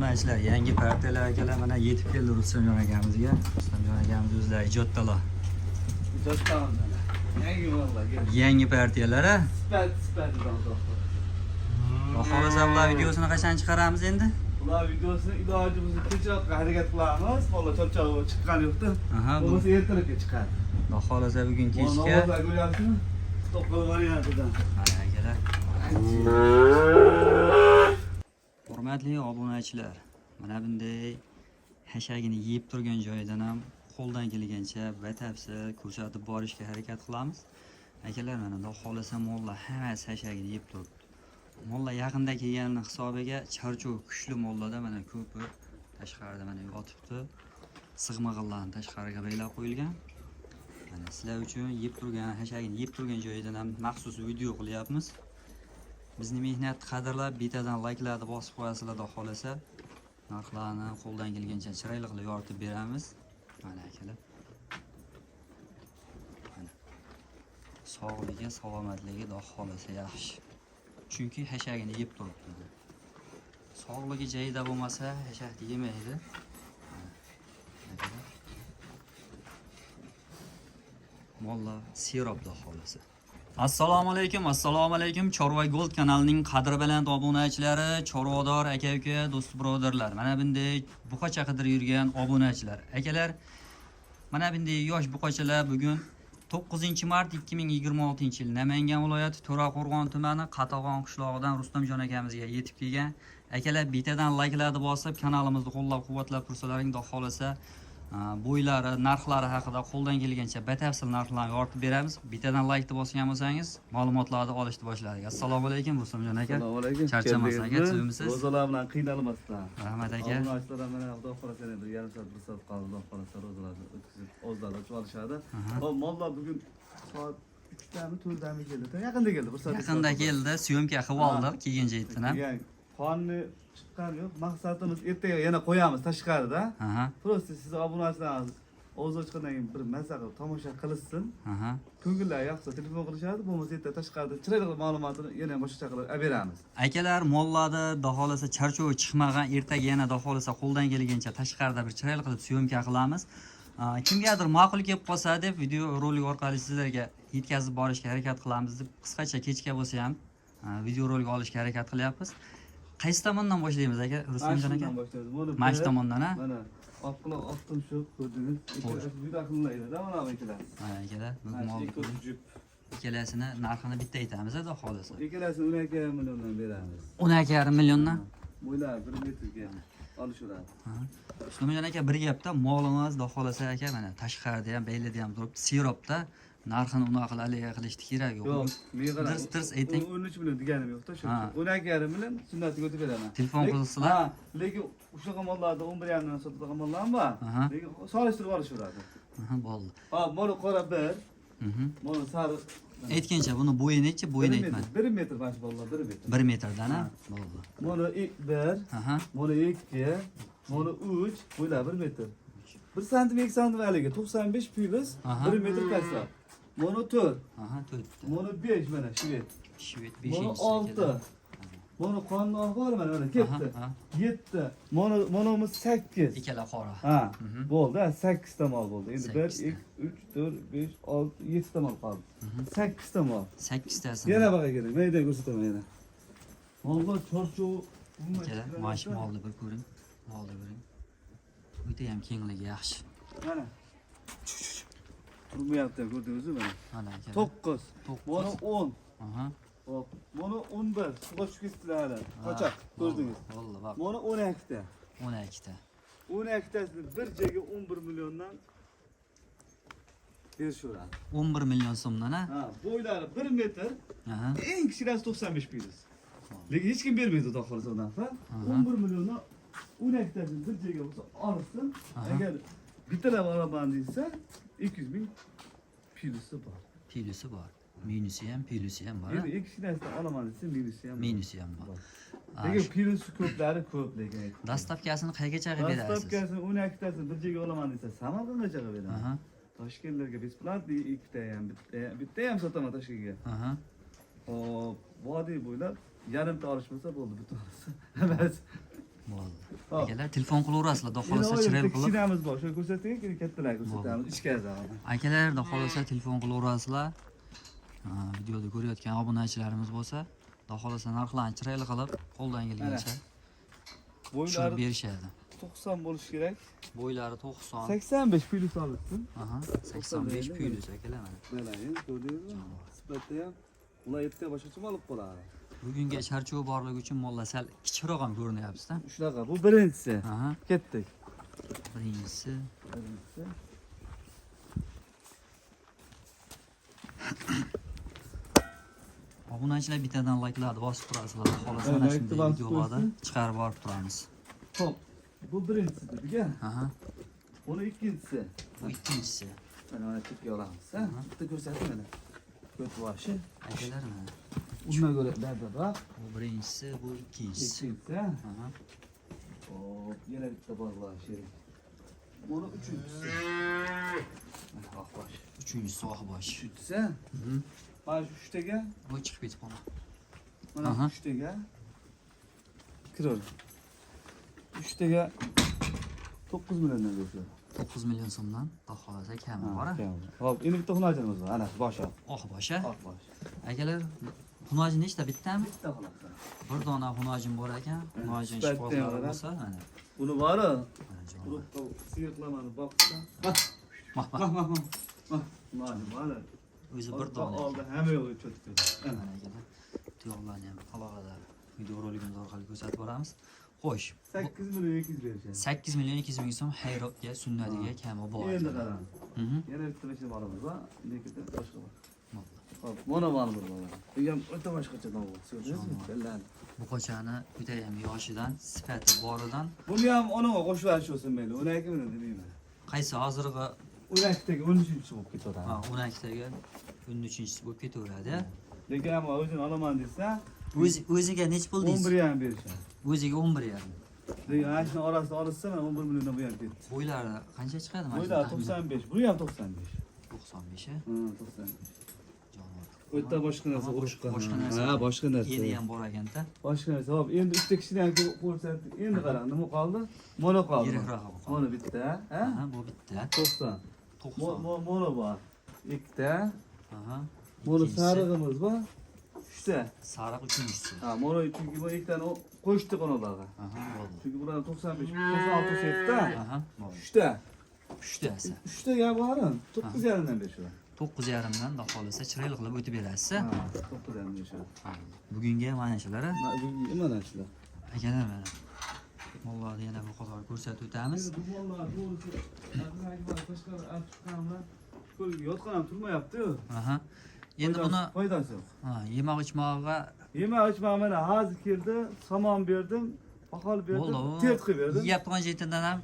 obunachilar, yangi partiyalar akalar mana yetib keldi Rustamjon akamizga. Rustamjon akamiz o'zlari ijoddalar. Yangi partiyalar a? Sifat Xohlasa bular videosini qachon chiqaramiz endi? Ular videosini ilojimizni kechroqqa harakat qilamiz. Valla charchog'i chiqqani yo'qda. Aha, bu Bo'lmasa ertalabga chiqadi. xohlasa bugun kechga. Namozlar ko'ryapsizmi? To'qqil variantidan. Mana akalar. Hurmatli obunachilar, mana bunday hashagini yeb turgan joyidan ham qo'ldan kelgancha batafsil ko'rsatib borishga harakat qilamiz. Akalar, mana xudo xolasa mollar hammasi hashagini yeb turibdi. Mollar yaqinda kelganning hisobiga charchoq kuchli mollarda mana ko'pi tashqarida mana yotibdi. Sig'mag'illarni tashqariga baylab qo'yilgan. Mana sizlar uchun yeb turgan hashagini yeb turgan joyidan ham maxsus video qilyapmiz. Bizni mehnat qadrlab betadan layklarni bosib qo'yasizlar, xudo xolasa narxlarni qo'ldan kelgancha chiroyli qilib yoritib beramiz. Mana akalar. Mana sog'ligi, salomatligi xudo xolasa yaxshi. Chunki hashagini yeb turibdi. Sog'ligi joyida bo'lmasa, hashakni yemaydi. Mollar sirob xudo xolasa. Assalomu alaykum Chorva Gold kanalining qadr baland obunachilari, chorvador aka-uka, do'st birodarlar. Mana bunday buqacha qidirib yurgan obunachilar. Akalar, mana bunday yosh buqachalar bugun 9-mart 2026-yil Namangan viloyati To'raqo'rg'on tumani Qatag'on qishlog'idan Rustamjon akamizga yetib kelgan. Akalar, betadan layklarni bosib, kanalimizni qo'llab-quvvatlab tursalaring, xudo xolasa bo'ylari, narxlari haqida qo'ldan kelgancha batafsil narxlarni yoritib beramiz. Betadan laykni bosgan bo'lsangiz, ma'lumotlarni olishni boshladik. Assalomu alaykum Rustamjon aka. Assalomu alaykum. Charchamasin aka, sizmisiz? Ro'zalar bilan qiynalmasdan. Rahmat aka. Obunachilar mana xudo xolasa endi yarim soat, 1 soat qoldi. Xudo xolasa ro'zalarni o'tkazib, o'zlari olishadi. Mollar bugun soat 3dami, 4dami keldi. Yaqinda keldi, 1 soat. Yaqinda keldi, syomka qilib oldik, kelgan joydan ham. Qonni chiqqan yo'q. Maqsadimiz ertaga yana qo'yamiz tashqarida. Просто siz obunachilarimiz o'zi chiqqandan keyin bir mazza qilib tomosha qilsin. Ko'ngillari yoqsa telefon qilishadi, bo'lmasa ertaga tashqarida chiroyli ma'lumotni yana boshqa qilib olib beramiz. Akalar, mollarni xudo xolasa charchoq chiqmagan, ertaga yana xudo xolasa qo'ldan kelgancha tashqarida bir chiroyli qilib syomka qilamiz. Kimgadir ma'qul kelib qolsa deb video rolik orqali sizlarga yetkazib borishga harakat qilamiz deb qisqacha kechga bo'lsa ham video rolik olishga harakat qilyapmiz. Qaysi tomondan boshlaymiz aka, Rustamjon aka? Mana shu tomondan a? Mana oqquloq otdim shu ko'rdingiz. Juda qimmatlaydi-da mana bu ikkalar. Mana akalar, bu molni ikkalasini narxini bitta aytamiz xudo xolasa. Ikkalasini 12,5 milliondan beramiz. 12,5 milliondan? Bo'ylar 1 metrga olishadi. Rustamjon aka, bir gapda molimiz xudo xolasa aka, mana tashqarida ham, baylada ham turibdi, sirobda. Narxini unaqa qilib qilishni kerak yo'q. Yo'q, men qarang. Tirs ayting. 13 million deganim yo'q-da, shu. 12,5 million sunnatiga o'tib beraman. Telefon qilsalar. Lekin o'sha mollarda 11,5 million sotadigan mollar ham bor. Lekin solishtirib olishadi. Bo'ldi. Mana qora bir. Mana sariq. Aytgancha buni bo'yi necha? Bo'yini aytmadi. 1 metr mana shu mollar, 1 metr. 1 metrdan a? Bo'ldi. Mana 1, mana 2, mana 3, bo'ylar 1 metr. 1 santim 2 santim haliga 95 plus 1 metr kasra. Mana 4. 4. Mana 5 mana shvet. Shvet 5. Mana 6. Mana qonun bor mana ketdi. 7. Manamiz 8. Ikkala qora. Bo'ldi, 8 ta mol bo'ldi. Endi 1 2 3 4 5 6 7 ta mol qoldi. 8 ta mol. 8 tasi. Yana baqa kerak. Mayda ko'rsataman yana. Mollar chorchov. Mana shu molni bir ko'ring. Molni ko'ring. O'ta ham kengligi yaxshi. Mana. Turmayapti, ko'rdingizmi mana? Mana aka. 9. Mana 10. Hop. Mana 11. Suga tushib ketdilar hali. Qochoq, ko'rdingiz. Bo'ldi, bak. Mana 12 ta. 12 ta. 12 tasini bir joyga 11 milliondan berishadi. 11 million so'mdan a? Bo'ylari 1 metr. Eng kichkinasi 95 plus. Lekin hech kim bermaydi xudo xolasa undan. 11 milliondan 12 tasini bir joyga bo'lsa olsin. Agar bittalar olaman desa 200 ming plusi bor. Plusi bor. Minusi ham, plusi ham bor. Endi ikkinasidan olaman desa minusi ham bor. Minusi ham bor. Lekin plusi ko'plari ko'p lekin. Dastavkasini qayergacha qilib berasiz? Dastavkasini 12 tasini bir joyga olaman desa Samarqandgacha qilib beraman. Toshkentlarga besplatniy bitta ham sotaman Toshkentga. Hop, vodiy bo'ylab yarimta olishmasa bo'ldi, bitta olsa. Emas. Bo'ldi. Akalar telefon qilaverasizlar, xudo Yine xolasa o chiroyli yerda qilib. kichkinamiz bor. Şöyle ko'rsataylik, kattalar ko'rsatamiz. Ichkarida. Akalar, xudo xolasa telefon qilaverasizlar. Videoda ko'rayotgan obunachilarimiz bo'lsa, xudo xolasa narxlarni chiroyli qilib, qo'ldan kelgancha Boylari tushirib berishadi. 90 bo'lishi kerak. Bo'ylari 90. 85 plyus olibsin. Aha, 85 plyus akalar mana. Mana, ko'rdingizmi? Sifatda ham ular yerga boshqacha olib qoladi. Bugunga charchoq borligi uchun mollar sal kichikroq ham ko'rinyapti-da. Shunaqa, bu birinchisi. Aha, Ketdik. birinchisi. Birinchisi. Obunachilar bittadan like'larni bosib turasizlar. Xohlasa mana Like'ni shunday bosib videolarni qo'ysin. chiqarib borib turamiz. Hop. Bu birinchisi dediga. Aha, Buni ikkinchisi. bu ikkinchisi. Mana chekka olamiz. Ha? Bitta ko'rsating mana. Ko't boshi. Akalar mana. Undan ko'ra dadabroq. Bu birinchisi, bu ikkinchisi. Ikkinchisi. Aha. Hop, yana bitta bog'lar sherik. Buni uchinchisi. Mana oq bosh. Uchinchisi oq bosh. Uchinchisi. Mhm. Mana shu uchtaga, Bu chiqib ketib qoldi. mana Aha. shu uchtaga. Kirol. Uchtaga 9 milliondan berishadi. 9 million so'mdan, xudo xolasa kami bor. Hop, endi bitta xunajimiz bor. Ana boshi. Oq bosh. Oq bosh. Akalar, xunoji nechta bittami? Bitta xulasa. Bir dona xunojim bor ekan. Xunojin Bitta shifozlari bitta bo'lsa, mana. Buni bori. Mana jon. Quruqqa siyqlamani boqsa. Mah, mah. Mana bori. O'zi bir dona. Oldi, hamma yo'li cho'tdi. Mana akalar. Tuyoqlarni ham alohida video roligimiz orqali ko'rsatib boramiz. Xo'sh, 8 million 200 berishadi. 8 million 200 ming so'm hayrobga sunnatiga kami bor. Endi qarang. Mhm. Yana bitta mashina boramiz va lekin boshqa bor. Bo'ldi. Hop, mana ma'lum bo'ladi. Bu ham o'ta boshqacha nom bo'ldi. Ko'rdingizmi? Bellan. Bu qochani juda ham yoshidan, sifati boridan, Buni ham onamga qo'shib olishsin mayli. 12 million demayman. qaysi hozirgi 12taga 13-chi bo'lib ketadi. 12taga 13-chi bo'lib ketaveradi. Lekin ham o'zini olaman desa, O'ziga nech pul deysiz? 11 ham berishadi. O'ziga 11,5. Lekin ana shuni orasida olsa, mana 11 milliondan bu ham ketdi. Bo'ylari qancha chiqadi mana? Bo'ylar 95, bu ham 95. 95. 95. Jonivor. O'ta boshqa narsa, boshqa narsa. Ha, boshqa narsa. Yeni ham bor ekanda. Boshqa narsa. Hop, endi uchta kishini ham ko'rsatdik. Endi qarang, nima qoldi? Mono qoldi. Yirikroq bo'lib qoldi. Mono bitta, ha? Aha, bu bitta. 90. 90. Mono bor. Ikkita. Aha. Mono ikkinchisi. sarig'imiz bor. Uchta. Sariq uchinchisi. Ha, mono chunki bu ikkitani qo'shdik onalarga. Aha, bo'ldi. Chunki bular 95, 96 setda. Aha, bo'ldi. Uchta. Uchtasi. Uchta ya borim. 9,5 dan berishadi. 9,5 dan xohlasa chiroyli qilib o'tib berasiz. Ha, 9,5 berishadi. Bugungi mana shular. Mana shular. Akalar mana. Mollarni yana bir qator ko'rsatib o'tamiz. Bu mollar to'g'risi, tashqari olib chiqqanlar, yotgan ham turmayapti-yu. Aha. Endi buni foydasi yo'q. yemoq ichmog'iga Yemak ichmak mana hozir keldi, somon berdim, pahol berdim, tert qilib berdim. Yapon jetidan ham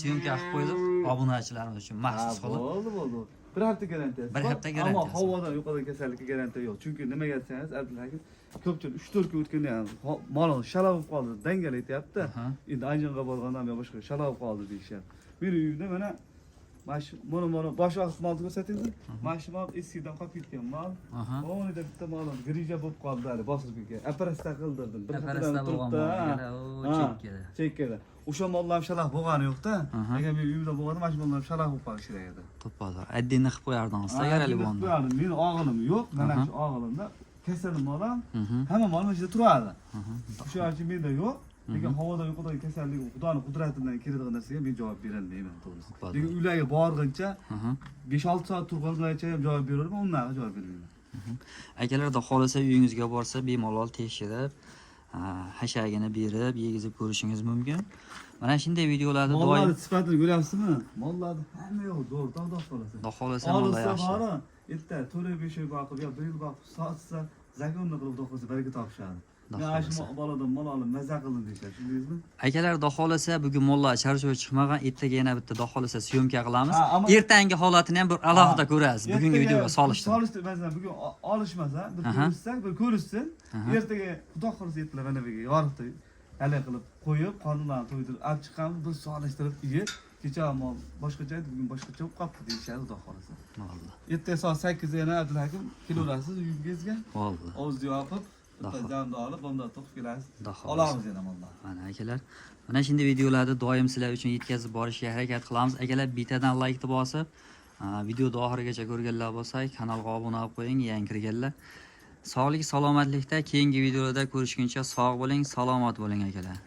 syomka qilib qo'ydik obunachilarimiz uchun maxsus qilib. Bo'ldi. Bir hafta garantiyasi. Bir hafta Ammo garantiyasi. havodan yo'qolgan kasallikka garantiya yo'q. Chunki nimaga desangiz, Abdulaziz ko'pchilik 3-4 kun o'tganda ham molni shalab qoldi, dangal aytyapti. Aha. Endi Anjonga borgandan men boshqa shalab qoldi deyishyapti. Meni uyimda mana mana bosh og'riq molni ko'rsatingmi? Mana shu mol eskidan qolib ketgan mol. Aha. O'nida bitta molim grija bo'lib qoldi hali bosib ketgan. Operatsiya qildirdim. Operatsiya bo'lgan chekkada. Chekkada. O'sha mollar ham shalaq bo'lgani yo'q-da. Aha. Agar men uyimda bo'lganda mana shu mollar ham shalaq bo'lib qolishi kerak edi. To'poldi. Addinni qilib qo'yardingiz, agarli bo'lganda. Meni o'g'lim yo'q, mana Aha. shu o'g'limda kasal molam, Mhm. hamma molim ichida turadi. Aha. O'sha uchun menda yo'q. Lekin havoda yo'qolgan kasallik Xudoning qudrati bilan keladigan narsaga men javob berolmayman to'g'risi. Bo'ldi. Lekin uylarga borguncha Aha. 5-6 soat turgangacha ham javob beraverman, undan javob bermayman. Akalarda xohlasa uyingizga borsa bemalol tekshirib, hashagini berib, yegizib ko'rishingiz mumkin. Mana shunday videolarni doim Mollarni sifatini ko'ryapsizmi? Mollarni hamma yo'q, zo'r, tog' qolasiz. Xudo xohlasa mollar yaxshi. Bori, erta 4-5 oy boqib, yo 1 yil boqib, sotsa, zakonni qilib xudo xohlasa baraka topishadi. Men shu boladan mol olib maza qildim deyishadi, tushundingizmi? Akalar xudo xohlasa bugun mollar charchoq chiqmagan, ertaga yana bitta xudo xohlasa syomka qilamiz. Ha, ammo- Ertangi holatini ham bir alohida ko'rasiz. Bugungi videoga solishtirib. Solishtirib, masalan, bugun olishmasa, bir Aha. ko'rishsak, bir ko'rishsin. Aha. Ertaga xudo xohlasa ertaga mana bu yorug'da hali qilib qo'yib, qonunlarni to'ydirib, olib chiqqanmiz, biz solishtirib yeb, kecha mol boshqacha edi, bugun boshqacha bo'lib qolibdi deyishadi xudo xohlasa. Bo'ldi. Ertaga soat 8 da yana Abdulhakim kelaverasiz uyingizga. Bo'ldi. Ovuzni yopib, Daho. jamni olib, bomdod to'qib kelasiz. Daho. Olamiz yana mollar. Mana akalar, mana shunday videolarni doim sizlar uchun yetkazib borishga harakat qilamiz. Akalar, bitadan like bosib, videoni oxirigacha ko'rganlar bo'lsa, kanalga obuna bo'lib qo'ying, yangi kirganlar. Sog'lik, salomatlikda keyingi videolarda ko'rishguncha sog' bo'ling, salomat bo'ling akalar.